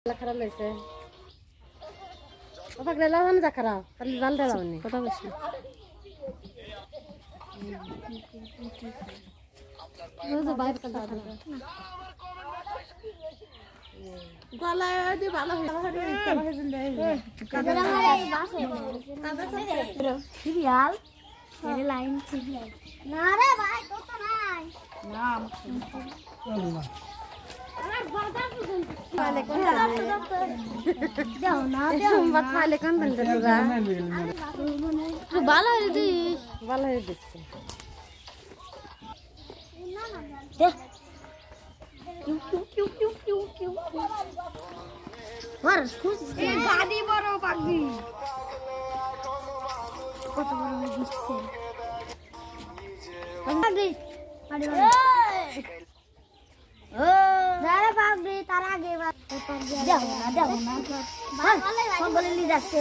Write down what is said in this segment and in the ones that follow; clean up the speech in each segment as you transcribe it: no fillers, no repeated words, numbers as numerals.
খারাপ লাগছে কথা গেলা না যা খারাপ খালি জাল দাও নি কথা বলছি রোজ বাইরে কাজ করে গলায় দি ভালো হয়ে ভালো হয়ে যায় কাজের আমার এই বাস কাজের সিরিয়াল এর লাইন সিরিয়াল না রে ভাই তো নাই না আল্লাহ গাড়ি বড় পাখি কত বড় দিচ্ছে যারা পাবি তার আগে যাও না বলে লি যাচ্ছে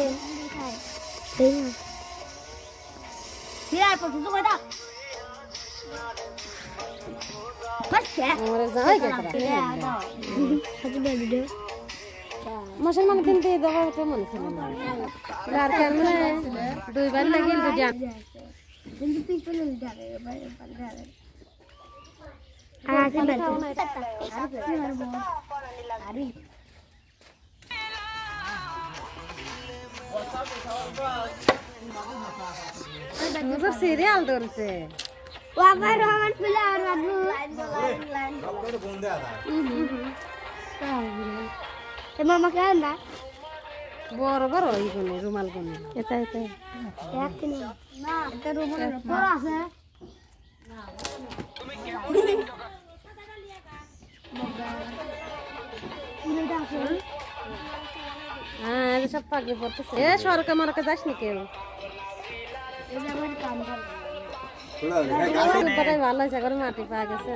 সিরাই পড়তে তো কইতা মুসলমান কিন্তু দেওয়ার কেমন ছিল আর কেমন দুইবার লাগে কিন্তু পিছনে সিরিয়াল ধরছে বড় বড় রুমাল কোনে এটা আছে সব পাগলি পড়তেছে এ সরকা মরকা যাস নি কেউ ভালো হয়েছে করে মাটি পাওয়া গেছে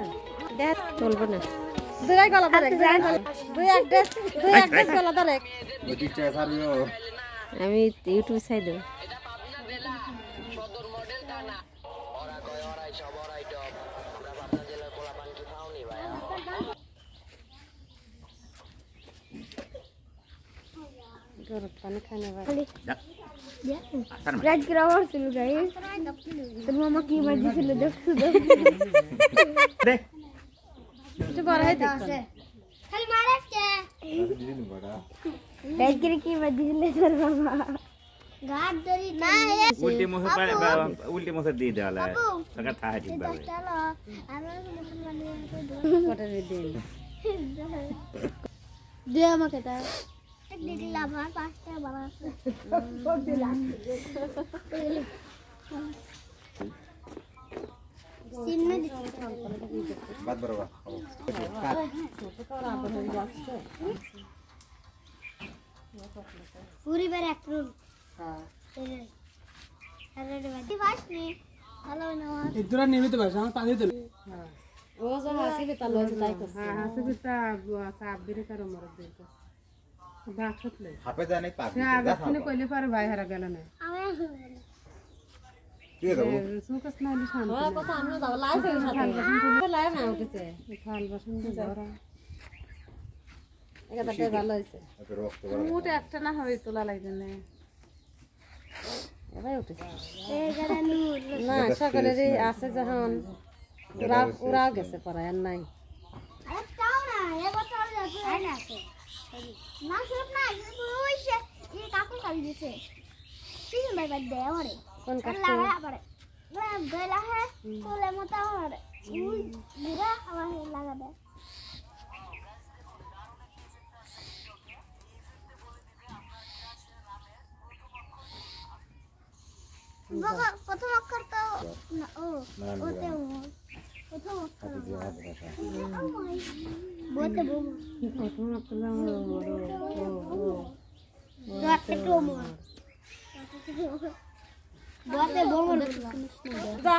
দেখ চলবো না দুই গলা ধরে দুই এক ড্রেস গলা ধরে আমি ইউটিউব চাই দেব पानी खाने वाली रात की रावर चल गई तो मामा की मर्जी से ले देख देख जो बड़ा है देख खाली मारे के रात की मर्जी से ले सर मामा गाड दरी ना है उल्टी मुंह से दे डाला है सका था ठीक बाबू चलो हमरा मुसलमान कोटे दे दे मा कहता दिला भात पास्ता बना से सब दिला सीन में बात बरोबर पूरी बार एक्टर हां अरे रे वाच नहीं हेलो ना इधर नियमित भाषा में पानी दे हां वो जो हंसी भी तलो लाइक हां हंसी भी साफ भी करो मर दे बाखतले हापे जाने पाक आगने कोले पर भाई हरा गेला नाही के गो सुकस नाही शांत हो कसा आम्ही जाऊ लायसे साथे लाय ना उठते खाल बसून जरा এটা তাতে ভালো হইছে মুট একটা না হবে তোলা লাগবে না এবারে উঠেছে এই গলা না সকালে রে আছে যখন উড়া গেছে পড়া আর নাই আরে তাও না এ বছর যাচ্ছে আই না আছে না সব না ওইছে এই কাকু কাল দিছে তিন ভাই দেয় ওরে কোন কাকু লাগা পড়ে গলা হে তোলে মত ওরে বুড়া আমার লাগা দে বাবা প্রথম অক্ষর তো না ও ওতে প্রথম অক্ষর বলতে বল প্রথম অক্ষর রাতে তো মোর বলতে বল যা